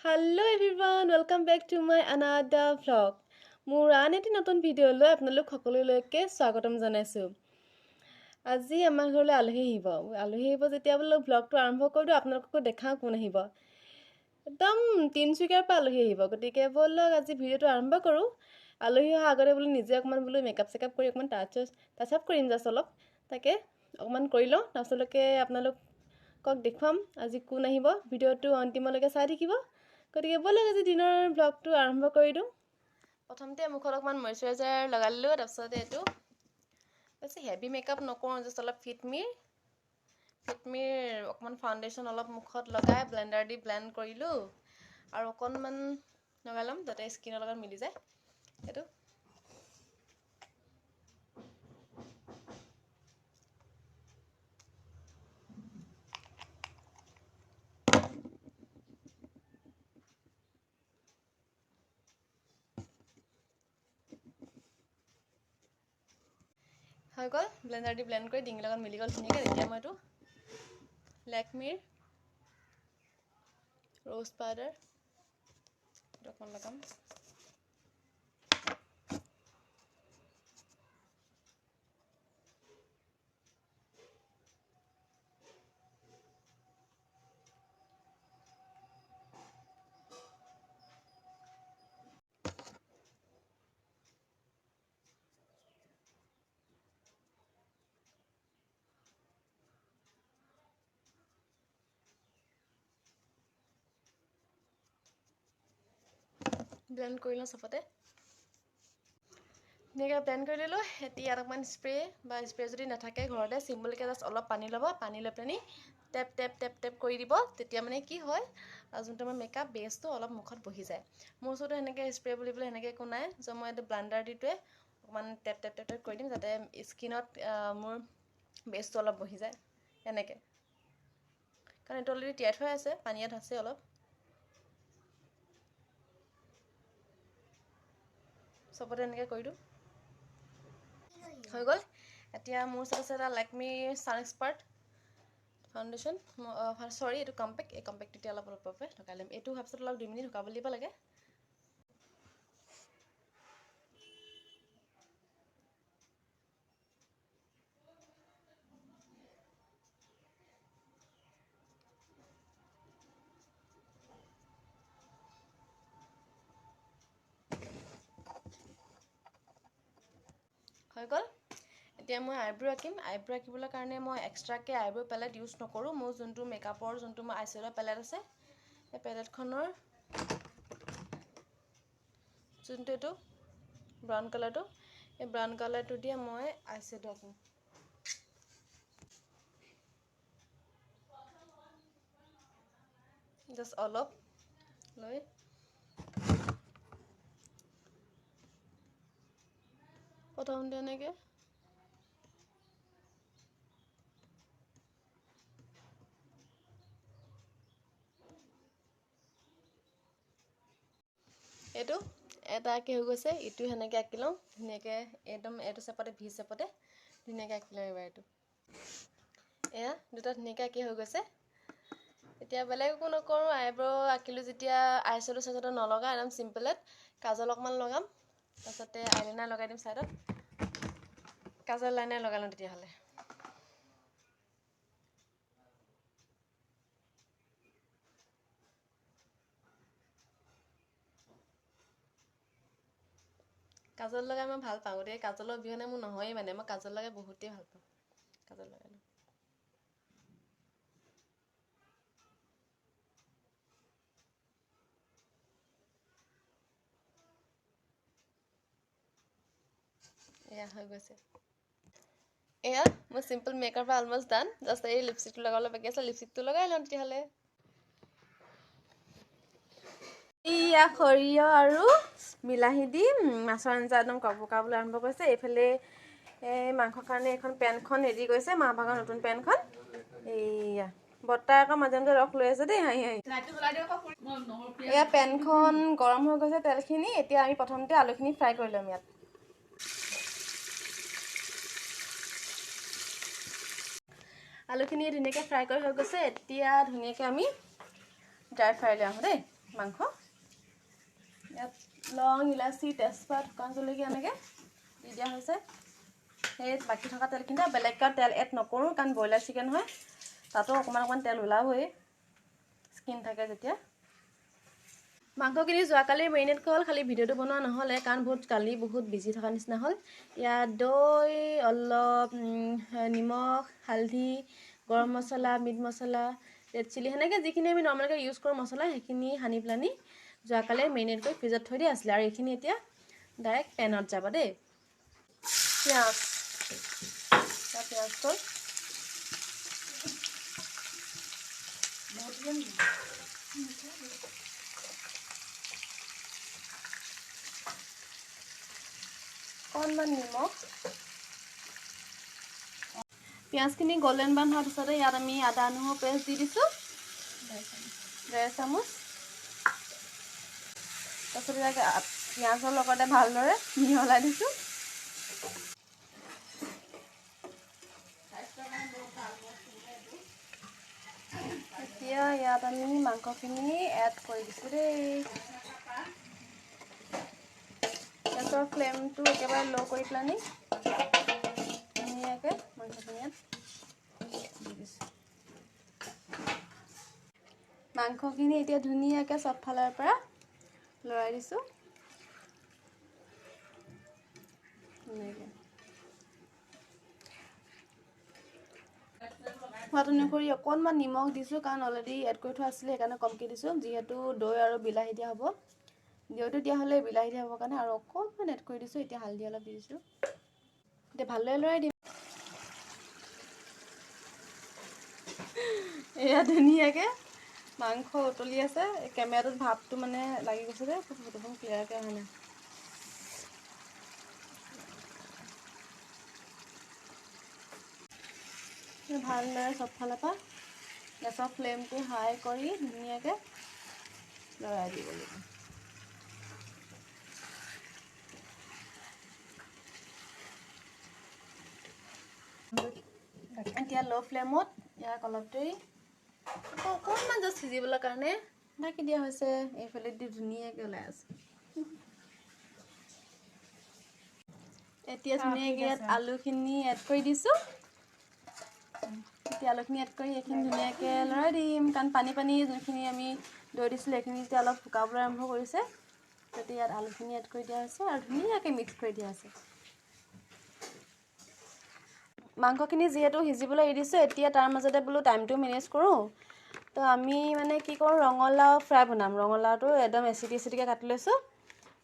Hello everyone, welcome back to my another vlog. মোৰ আন এটি নতুন ভিডিঅ'লৈ আপোনালোক সকলোলৈকে স্বাগতম জনাইছো। আজি আমাৰ ঘৰলৈ আলহী আহিব যেতিয়া বোলো ভ্লগটো আৰম্ভ কৰিলো আপোনালোককো দেখাও কোন আহিব। একদম তিনচুকীয়াৰ পৰা আলহী আহিব, গতিকে বলক আজি ভিডিঅ'টো আৰম্ভ কৰো। আলহী অহা আগতে বোলো নিজে অকমান বোলো মেকআপ চেকআপ কৰি অকমান টাচ আপ কৰিম জাষ্ট অলপ। তাকে অকমান কৰি লওঁ, তাৰপিছলৈকে আপোনালোকক দেখুৱাম আজি কোন আহিব। ভিডিঅ'টো অন্তিমলৈকে চাই থাকিব। গতিকে বলক আজি দিনৰ ব্লগটো আৰম্ভ কৰি দিওঁ। প্ৰথমতে মুখত অকমান ময়শ্চাৰাইজাৰ লগাই ললো, তাৰপিছত এইটো বেছি হেভি মেকআপ নকৰোঁ, জাষ্ট অলপ ফিটমিৰ অকমান ফাউণ্ডেশ্যন অলপ মুখত লগাই ব্লেণ্ডাৰ দি ব্লেণ্ড কৰিলোঁ আৰু অকণমান লগাই ল'ম যাতে স্কিনৰ লগত মিলি যায়। এইটো হৈ গ'ল, ব্লেণ্ডাৰ দি ব্লেণ্ড কৰি ডিঙিৰ লগত মিলি গ'ল ধুনীয়াকৈ। এতিয়া মই এইটো লেকমিৰ ৰ'জ পাউডাৰ অকণ লগাম। ব্লেণ্ড কৰি লওঁ চবতে, ধুনীয়াকৈ ব্লেণ্ড কৰি ল'লোঁ। এতিয়া ইয়াত অকণমান স্প্ৰে যদি নাথাকে ঘৰতে চিম্পলকৈ জাষ্ট অলপ পানী ল'ব, পানী লৈ পেনি টেপ টেপ টেপ টেপ কৰি দিব। তেতিয়া মানে কি হয়, যোনটো আমাৰ মেকআপ বেছটো অলপ মুখত বহি যায়। মোৰ ওচৰতো সেনেকৈ স্প্ৰে বুলিবলৈ সেনেকৈ একো নাই, চ' মই এইটো ব্লেণ্ডাৰ দিটোৱে অকণমান টেপ টেপ টেপ টেপ কৰি দিম যাতে স্কিনত মোৰ বেছটো অলপ বহি যায় এনেকৈ, কাৰণ এইটো অলৰেডি তিয়াই থোৱা আছে, পানী ইয়াত আছে অলপ। চবতে এনেকৈ কৰি দিওঁ, হৈ গ'ল। এতিয়া মোৰ ওচৰত আছে এটা লেকমি ছান এক্সপাৰ্ট ফাউণ্ডেশ্যন, এইটো কম্পেক্ট। এই কম্পেক্টটো এতিয়া অলপ লগাই ল'ম। এইটো হোৱাৰ পিছত অলপ 2 মিনিট শুকাবলৈ দিব লাগে। হৈ গ'ল। এতিয়া মই আইব্ৰ' আঁকিম। আইব্ৰ' আঁকিবলৈ কাৰণে মই এক্সট্ৰাকৈ আইব্ৰ' পেলেট ইউজ নকৰোঁ। মোৰ যোনটো মেকআপৰ যোনটো মোৰ আইশ্বেডো পেলেট আছে, সেই পেলেটখনৰ যোনটো এইটো ব্ৰাউন কালাৰটো, এই ব্ৰাউন কালাৰটো দিয়ে মই আইশ্বেডো আঁকিম। জাষ্ট অলপ লৈ প্ৰথমতে এনেকৈ এইটো এটা আঁকি হৈ গৈছে, ইটো সেনেকৈ আঁকি লওঁ ধুনীয়াকৈ, একদম এইটো চেপতে ভি চেপতে ধুনীয়াকৈ আঁকি লওঁ। এবাৰ এইটো এয়া দুটা ধুনীয়াকৈ আঁকি হৈ গৈছে। এতিয়া বেলেগ একো নকৰোঁ, আইব্ৰ' আঁকিলোঁ যেতিয়া আইশ্বেডো চাইশ্বেডো নলগাওঁ, একদম চিম্পলত কাজল অকণমান লগাম, তাৰপিছতে আইলাইনাৰ লগাই দিম ছাইডত, কাজল লাইনাৰ লগাই লওঁ তেতিয়াহ'লে। কাজল লগাই মই ভাল পাওঁ, গতিকে কাজলৰ অবিহনে মোৰ নহয়েই মানে, মই কাজল লগাই বহুতেই ভাল পাওঁ। কাজল লগাই লওঁ। এয়া হৈ গৈছে। এয়া মোৰ চিম্পল মেকআপ অলমষ্ট ডান, জাষ্ট এই লিপষ্টিকটো লগাবলৈ বাকী আছে, লিপষ্টিকটো লগাই লওঁ তেতিয়াহ'লে। এয়া সৰিয়হ আৰু বিলাহী দি মাছৰ আঞ্জা একদম পকাবলৈ আৰম্ভ কৰিছে। এইফালে মাংসৰ কাৰণে এখন পেনখন ৰেডি কৰিছে, মা ভাগৰ নতুন পেনখন। এইয়া বৰ্তাই আকৌ মাজে মাজে ৰস লৈ আছে দেই, হাঁহি হাঁহি। এয়া পেনখন গৰম হৈ গৈছে তেলখিনি। এতিয়া আমি প্ৰথমতে আলুখিনি ফ্ৰাই কৰি ল'ম। ইয়াত আলুখিনি ধুনীয়াকৈ ফ্ৰাই কৰি হৈ গৈছে। এতিয়া ধুনীয়াকৈ আমি ড্ৰাই ফ্ৰাই লৈ আহোঁ দেই। মাংস ইয়াত লং ইলাচি তেজপাত শুকান জলকীয়া এনেকৈ দি দিয়া হৈছে সেই বাকী থকা তেলখিনি বেলেগকৈ তেল এড নকৰোঁ কাৰণ ব্ৰইলাৰ চিকেন হয় তাতো অকণমান তেল ওলাবই স্কিন থাকে যেতিয়া মাংসখিনি যোৱাকালি মেৰিনেট হ'ল খালি ভিডিঅ'টো বনোৱা নহ'লে কাৰণ কালি বহুত বিজি থকা নিচিনা হ'ল ইয়াত দৈ অলপ নিমখ হালধি গৰম মছলা মিট মছলা ৰেড চিলি সেনেকৈ যিখিনি আমি নৰ্মেলকৈ ইউজ কৰোঁ মছলা সেইখিনি সানি পেলানি যোৱাকালি মেৰিনেট কৰি ফ্ৰিজত থৈ দিয়া আছিলে আৰু এইখিনি এতিয়া ডাইৰেক্ট পেনত যাব দেই পিঁয়াজ পিঁয়াজ অকণমান নিমখ পিঁয়াজখিনি গল্ডেন ব্ৰাউন হোৱাৰ পিছতে ইয়াত আমি আদা নহৰু পেষ্ট দি দিছোঁ 1.5 চামুচ তাৰপিছত ইয়াক পিঁয়াজৰ লগতে ভালদৰে মিহলাই দিছোঁ এতিয়া ইয়াত আমি মাংসখিনি এড কৰি দিছোঁ দেই গেছৰ ফ্লেমটো একেবাৰে ল' কৰি পেলানি ধুনীয়াকৈ মাংসখিনি ইয়াত দি দিছোঁ মাংসখিনি এতিয়া ধুনীয়াকৈ চব ফালৰ পৰা লৰাই দিছোঁ ধুনীয়াকৈ সোৱাদ অনুসৰি অকণমান নিমখ দিছোঁ কাৰণ অলৰেডি এড কৰি থোৱা আছিলে সেইকাৰণে কমকৈ দিছোঁ যিহেতু দৈ আৰু বিলাহী দিয়া হ'ব দৈটো দিয়া হ'লে বিলাহী দিয়া হ'বৰ কাৰণে আৰু অকণমান এড কৰি দিছোঁ এতিয়া হালধি অলপ দি দিছোঁ এতিয়া ভালদৰে লৰাই দিম এয়া ধুনীয়াকৈ মাংস উতলি আছে কেমেৰাটোত ভাপটো মানে লাগি গৈছে যে ফটোখন ক্লিয়াৰকৈ অহা নাই ভালদৰে চব ফালৰ পৰা গেছৰ ফ্লেমটো হাই কৰি ধুনীয়াকৈ লৰাই দিব লাগিব এতিয়া ল' ফ্লেমত ইয়াক অলপ দেৰি অকণমান জাষ্ট সিজিবলৈ কাৰণে ঢাকি দিয়া হৈছে এইফালে দি ধুনীয়াকৈ ওলাই আছে এতিয়া ধুনীয়াকৈ ইয়াত আলুখিনি এড কৰি দিছোঁ এতিয়া আলুখিনি এড কৰি এইখিনি ধুনীয়াকৈ লৰাই দিম কাৰণ পানী যোনখিনি আমি দৈ দিছিলোঁ সেইখিনি এতিয়া অলপ শুকাবলৈ আৰম্ভ কৰিছে তেতিয়া ইয়াত আলুখিনি এড কৰি দিয়া হৈছে আৰু ধুনীয়াকৈ মিক্স কৰি দিয়া আছে মাংসখিনি যিহেতু সিজিবলৈ এৰি দিছোঁ এতিয়া তাৰ মাজতে বোলো টাইমটো মেনেজ কৰোঁ তো আমি মানে কি কৰোঁ ৰঙালাও ফ্ৰাই বনাম ৰঙালাওটো একদম এচিডিকৈ কাটি লৈছোঁ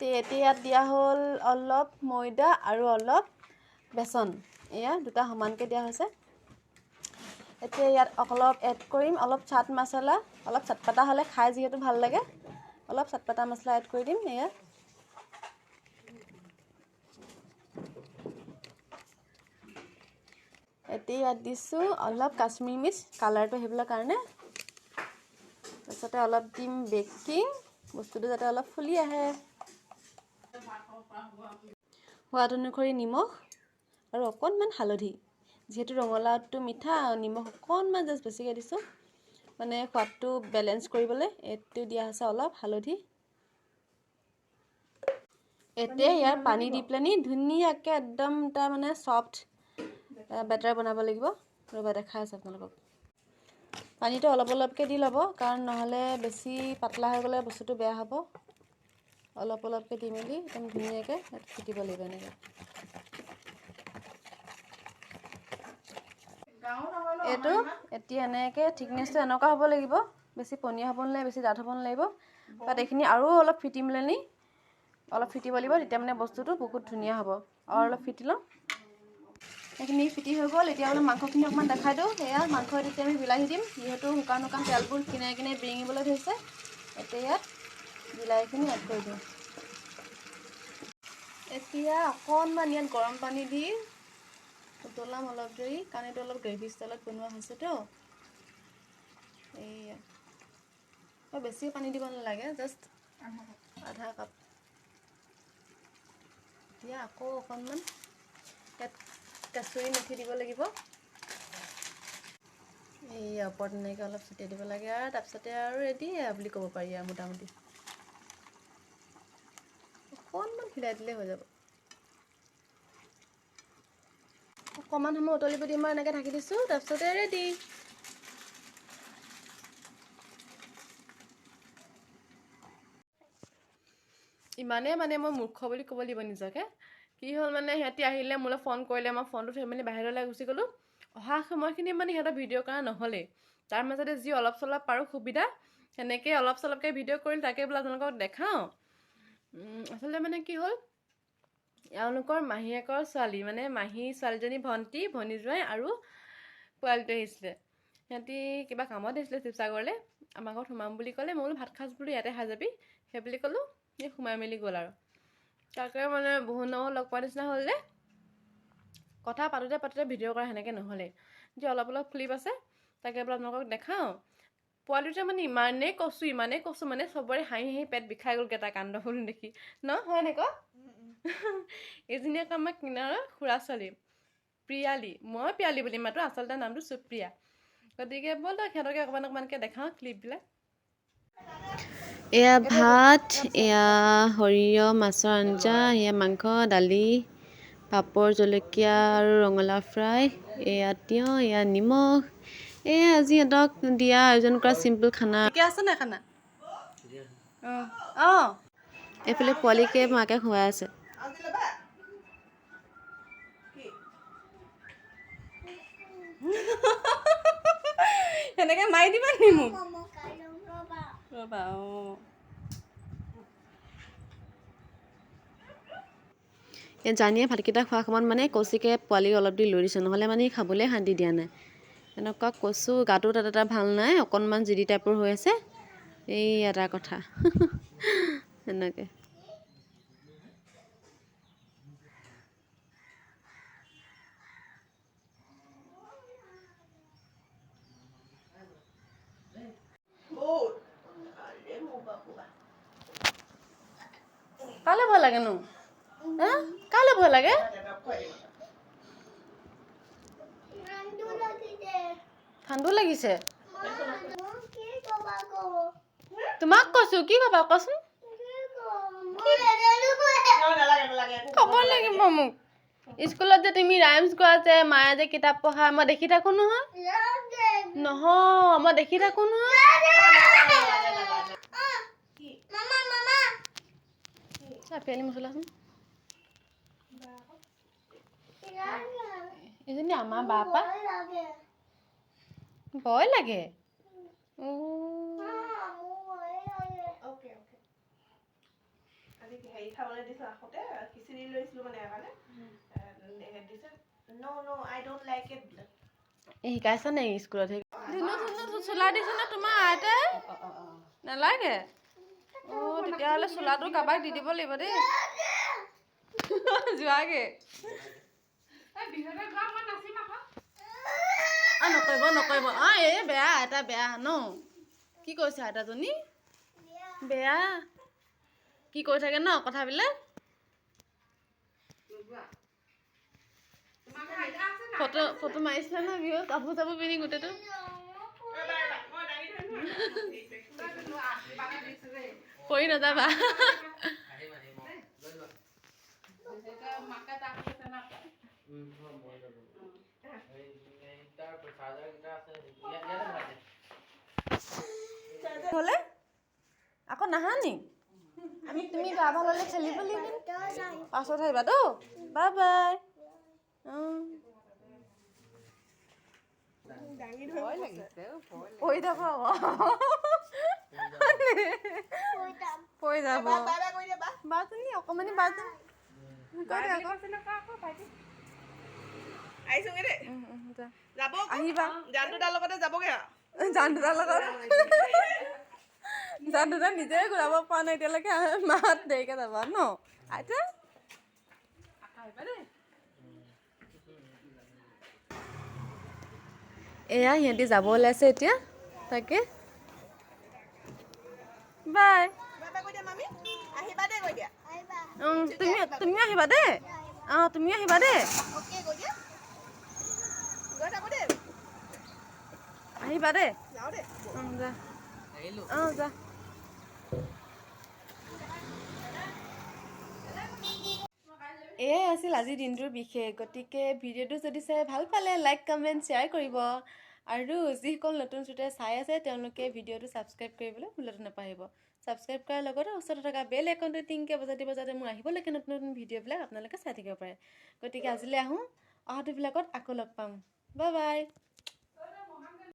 তো এতিয়া ইয়াত দিয়া হ'ল অলপ ময়দা আৰু অলপ বেচন এয়া দুটা সমানকৈ দিয়া হৈছে এতিয়া ইয়াত অলপ এড কৰিম অলপ চাট মছলা অলপ চটপটা হ'লে খাই যিহেতু ভাল লাগে অলপ চটপটা মছলা এড কৰি দিম এয়া এতিয়া ইয়াত দিছোঁ অলপ কাশ্মীৰী মিৰ্চ কালাৰটো আহিবলৈ কাৰণে তাৰপিছতে অলপ দিম বেকিং বস্তুটো যাতে অলপ ফুলি আহে সোৱাদ অনুসৰি নিমখ আৰু অকণমান হালধি যিহেতু ৰঙালাওটো মিঠা নিমখ অকণমান জাষ্ট বেছিকৈ দিছোঁ মানে সোৱাদটো বেলেঞ্চ কৰিবলৈ এইটো দিয়া হৈছে অলপ হালধি এতিয়া ইয়াৰ পানী দি পেলানি ধুনীয়াকৈ একদম এটা মানে চফ্ট বেটাৰ বনাব লাগিব ৰ'বা দেখাই আছে আপোনালোকক পানীটো অলপকৈ দি ল'ব কাৰণ নহ'লে বেছি পাতলা হৈ গ'লে বস্তুটো বেয়া হ'ব অলপকৈ দি মেলি একদম ধুনীয়াকৈ ফিটিব লাগিব এনেকৈ এইটো এতিয়া এনেকৈ থিকনেছটো এনেকুৱা হ'ব লাগিব বেছি পনীয়া হ'ব নালাগে বেছি ডাঠ হ'ব নালাগিব তাত এইখিনি আৰু অলপ ফিটি মেলি অলপ ফিটিব লাগিব তেতিয়া মানে বস্তুটো বহুত ধুনীয়া হ'ব আৰু অলপ ফিটি লওঁ এইখিনি ফিটি হৈ গ'ল এতিয়া বোলে মাংসখিনি অকণমান দেখাই দিওঁ সেয়া মাংস এতিয়া আমি বিলাহী দিম যিহেতু শুকান তেলবোৰ কিনাৰে বিৰিঙিবলৈ ধৰিছে এতিয়া ইয়াত বিলাহীখিনি এড কৰি দিওঁ এতিয়া অকণমান ইয়াত গৰম পানী দি উতলাম অলপ দেৰি কাৰণ এইটো অলপ গ্ৰেভি ষ্টাইলত বনোৱা হৈছেতো এইয়া বেছি পানী দিব নালাগে জাষ্ট আধা কাপ এতিয়া আকৌ অকণমান ইয়াত কাচুৰি মেথি দিব লাগিব এই ওপৰত এনেকৈ অলপ ছটিয়াই দিব লাগে আৰু তাৰপিছতে আৰু ৰেডি বুলি ক'ব পাৰি আৰু মোটামুটি অকণমান হিলাই দিলে হৈ যাব অকণমান সময় উতলিব দিম আৰু এনেকৈ ঢাকি দিছোঁ তাৰপিছতে ৰেডি ইমানেই মানে মই মূৰ্খ বুলি ক'ব লাগিব নিজকে কি হ'ল মানে সিহঁতি আহিলে মোলৈ ফোন কৰিলে মই ফোনটো থৈ মেলি বাহিৰলৈ গুচি গ'লোঁ অহা সময়খিনি মানে সিহঁতৰ ভিডিঅ' কৰা নহ'লেই তাৰ মাজতে যি অলপ চলপ পাৰোঁ সুবিধা সেনেকৈ অলপ চলপকৈ ভিডিঅ' কৰিলোঁ তাকে বোলে আপোনালোকক দেখাওঁ আচলতে মানে কি হ'ল এওঁলোকৰ মাহীয়েকৰ ছোৱালী মানে মাহী ছোৱালীজনী ভনী জোঁৱাই আৰু পোৱালিটো আহিছিলে সিহঁতি কিবা কামত আহিছিলে শিৱসাগৰলৈ আমাৰ ঘৰত সোমাম বুলি ক'লে মই বোলো ভাত খাজ বোলো ইয়াতে খাই যাবি সেই বুলি ক'লোঁ এই সোমাই মেলি গ'ল আৰু তাকে মানে বহুত দিনৰ লগ পোৱাৰ নিচিনা হ'ল যে কথা পাতোতে ভিডিঅ' কৰা সেনেকৈ নহ'লে যে অলপ ক্লিপ আছে তাকে বোলে আপোনালোকক দেখাওঁ পোৱালিটোৱে মানে ইমানেই কচু মানে চবৰে হাঁহি পেট বিষাই গ'লগৈ তাৰ কাণ্ড ফুল দেখি ন হয় নে ক এইজনী আকৌ আমাৰ কিনাৰৰ খুৰা ছোৱালী প্ৰিয়ালি মই পিয়ালি বুলি মাতো আচলতে নামটো সুপ্ৰিয়া গতিকে ব'ল সিহঁতকে অকণমানকৈ দেখাওঁ ক্লিপবিলাক এয়া ভাত এয়া সৰিয়হ মাছৰ আঞ্জা এয়া মাংস দালি পাপৰ জলকীয়া আৰু ৰঙালাও ফ্ৰাই এয়া তিয়ঁহ এয়া নিমখ এয়া আজি সিহঁতক দিয়া আয়োজন কৰা চিম্পুল খানা ঠিকে আছে নাই খানা অঁ এইফালে পোৱালিকে মাকে খুৱাই আছে সেনেকে মাৰি দিবা নি মোক ৰ'বা অঁ জানিয়ে ভাতকেইটা খোৱা সময়ত মানে কৌশিকে পোৱালিক অলপ দি লৈ দিছে নহ'লে মানে খাবলৈ শান্তি দিয়া নাই এনেকুৱা কচু গাটো তাত এটা ভাল নাই অকণমান জিদি টাইপৰ হৈ আছে এই এটা কথা এনেকৈ কালে ভয় লাগেনো কালে ভয় লাগে ঠাণ্ডা লাগিছে তোমাক কৈছো কি কবা কচোন ক'ব লাগিব মোক স্কুলত যে তুমি ৰাইমছ গোৱা যে মায়ে যে কিতাপ পঢ়া মই দেখি থাকো নহয় মই দেখি থাকো নহয় পেলি মছলাচোন এজনী আমাৰ বাপা ভয় লাগে শিকাইছা নে স্কুলত চোলা দিছে নে তোমাৰ আইতাই নালাগে তেতিয়াহ'লে চোলাটো কাৰোবাক দি দিব লাগিব দেই যোৱাগে নকৰিব এই বেয়া এটা বেয়া ন কি কৈছে আইতাজনী বেয়া কি কৈ থাকে ন কথাবিলাক ফটো মাৰিছিলে ন বিহু কাপোৰ চাপোৰ পিন্ধি গোটেইটো পৰি নাযাবা হলে আকৌ নাহা নি তুমি গা ভাল হলে খেলিব লাগিব পাছত আহিবা তো বাই বাই পৰি যাব পৰি যাব বাজনী অকমানি বাজনী আহিবা জানটোদাৰ লগতে যাবগে জানটোদা নিজে ঘূৰাব পৰা নাই এতিয়ালৈকে মাত দেৰিকে যাবা ন আইতা এয়া সিহঁতি যাব ওলাইছে এতিয়া তাকে বাই তুমিও আহিবা দেই তুমিও আহিবা দেই আহিবা দেই যা যা এয়াই আছিল আজিৰ দিনটোৰ বিশেষ গতিকে ভিডিঅ'টো যদি চাই ভাল পালে লাইক কমেণ্ট শ্বেয়াৰ কৰিব আৰু যিসকল নতুন শ্ৰোতাই চাই আছে তেওঁলোকে ভিডিঅ'টো ছাবস্ক্ৰাইব কৰিবলৈ ভুলতে নাপাহৰিব ছাবস্ক্ৰাইব কৰাৰ লগতে ওচৰতে থকা বেল আইকনটো টিংকৈ বজাই দিব যাতে মোৰ আহিবলৈকে নতুন নতুন ভিডিঅ'বিলাক আপোনালোকে চাই থাকিব পাৰে গতিকে আজিলৈ আহোঁ অহাটোবিলাকত আকৌ লগ পাম বাই বাই